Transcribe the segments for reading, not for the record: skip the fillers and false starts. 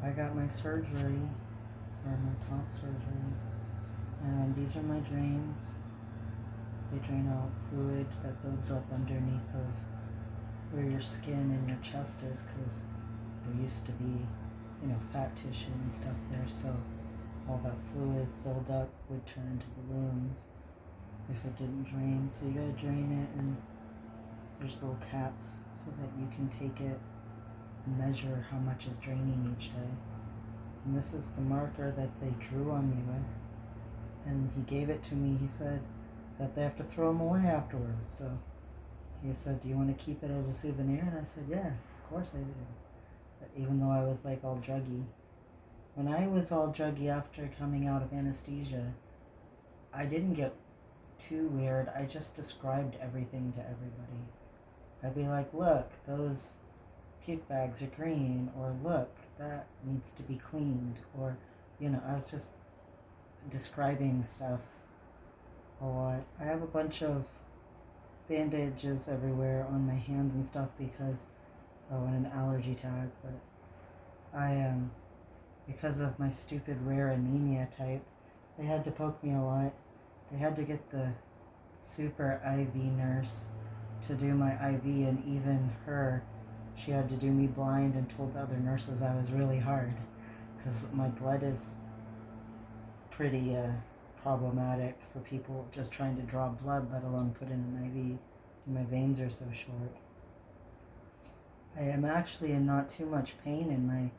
I got my surgery, or my top surgery, and these are my drains. They drain out fluid that builds up underneath of where your skin and your chest is, because there used to be, fat tissue and stuff there, so all that fluid buildup would turn into balloons if it didn't drain. So you gotta drain it, and there's little caps so that you can take it and measure how much is draining each day. And this is the marker that they drew on me with, and he gave it to me. He said that they have to throw them away afterwards, so he said, do you want to keep it as a souvenir? And I said, yes, of course I do. But even though I was like all druggy, when I was all druggy after coming out of anesthesia, I didn't get too weird. I just described everything to everybody. I'd be like, look, those puke bags are green, or look, that needs to be cleaned, or, I was just describing stuff a lot. I have a bunch of bandages everywhere on my hands and stuff because, and an allergy tag, but I because of my stupid rare anemia type, they had to poke me a lot. They had to get the super IV nurse to do my IV, and even her, she had to do me blind and told the other nurses I was really hard because my blood is pretty problematic for people just trying to draw blood, let alone put in an IV. My veins are so short. I am actually in not too much pain in my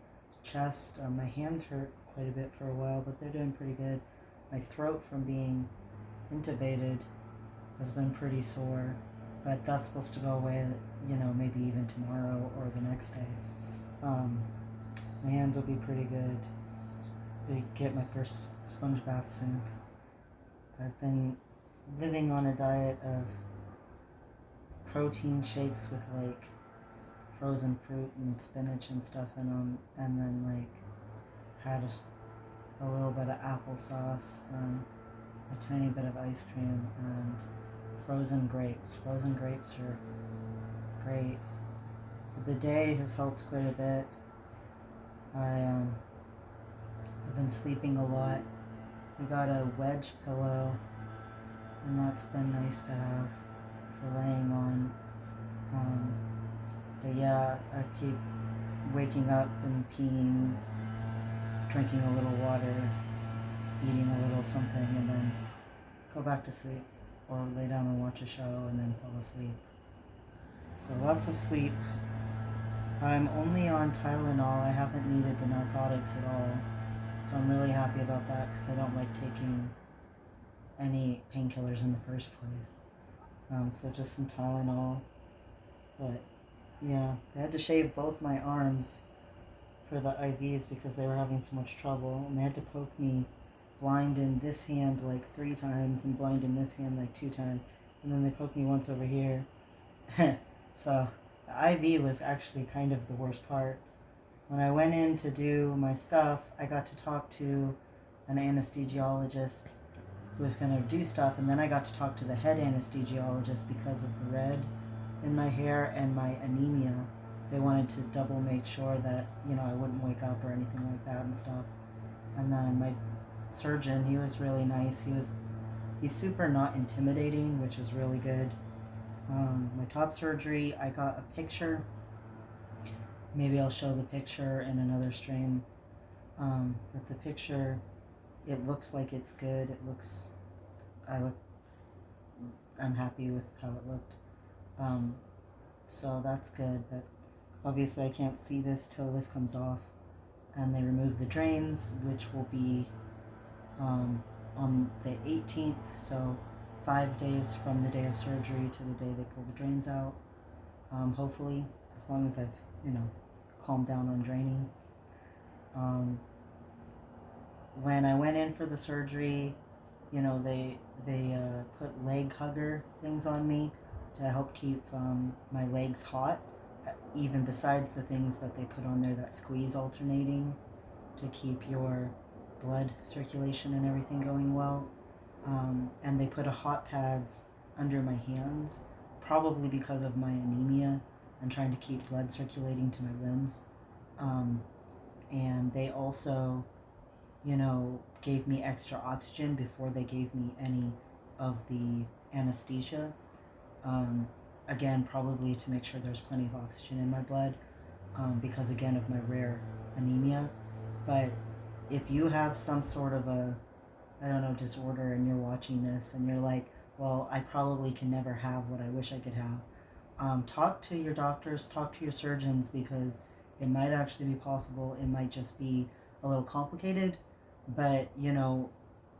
chest. My hands hurt quite a bit for a while, but they're doing pretty good. My throat from being intubated has been pretty sore, but that's supposed to go away, maybe even tomorrow or the next day. My hands will be pretty good. I get my first sponge bath soon. I've been living on a diet of protein shakes with like frozen fruit and spinach and stuff in them, and then had a little bit of applesauce and a tiny bit of ice cream and frozen grapes. Frozen grapes are great. The bidet has helped quite a bit. I've been sleeping a lot. We got a wedge pillow, and that's been nice to have for laying on. But yeah, I keep waking up and peeing, drinking a little water, eating a little something, and then go back to sleep, or lay down and watch a show and then fall asleep. So lots of sleep. I'm only on Tylenol. I haven't needed the narcotics at all. So I'm really happy about that because I don't like taking any painkillers in the first place. So just some Tylenol. But yeah, they had to shave both my arms for the IVs because they were having so much trouble. And they had to poke me blind in this hand like 3 times and blind in this hand like 2 times. And then they poked me once over here. So the IV was actually kind of the worst part. When I went in to do my stuff, I got to talk to an anesthesiologist who was going to do stuff, and then I got to talk to the head anesthesiologist because of the red in my hair and my anemia. They wanted to double make sure that, I wouldn't wake up or anything like that and stuff. And then my surgeon, he was really nice. He's super not intimidating, which is really good. My top surgery, I got a picture. Maybe I'll show the picture in another stream. But the picture, it looks like it's good. I'm happy with how it looked. So that's good, but obviously I can't see this till this comes off. And they remove the drains, which will be on the 18th, so 5 days from the day of surgery to the day they pull the drains out. Hopefully, as long as I've, calmed down on draining. When I went in for the surgery, they put leg hugger things on me to help keep my legs hot, even besides the things that they put on there that squeeze alternating to keep your blood circulation and everything going well. And they put a hot pads under my hands, probably because of my anemia and trying to keep blood circulating to my limbs. and they also, you know, gave me extra oxygen before they gave me any of the anesthesia. Um, Again, probably to make sure there's plenty of oxygen in my blood, because again of my rare anemia. But if you have some sort of a, I don't know, disorder and you're watching this and you're like, well, I probably can never have what I wish I could have, talk to your doctors, talk to your surgeons, because it might actually be possible. It might just be a little complicated, but you know,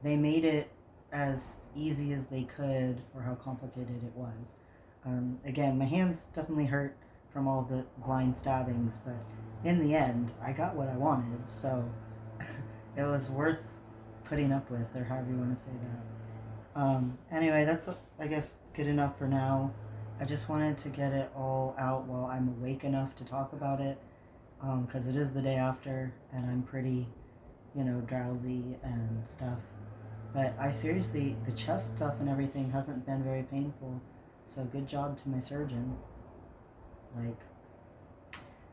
they made it as easy as they could for how complicated it was. Again, my hands definitely hurt from all the blind stabbings, but in the end, I got what I wanted, so it was worth putting up with, or however you want to say that. Anyway, that's, I guess, good enough for now. I just wanted to get it all out while I'm awake enough to talk about it, because it is the day after, and I'm pretty, you know, drowsy and stuff. But I seriously, the chest stuff and everything hasn't been very painful, so good job to my surgeon. Like,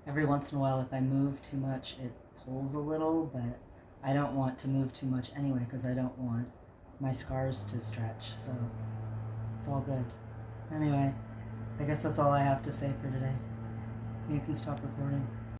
every once in a while, if I move too much, it pulls a little, but I don't want to move too much anyway, because I don't want my scars to stretch, so it's all good. Anyway, I guess that's all I have to say for today. You can stop recording.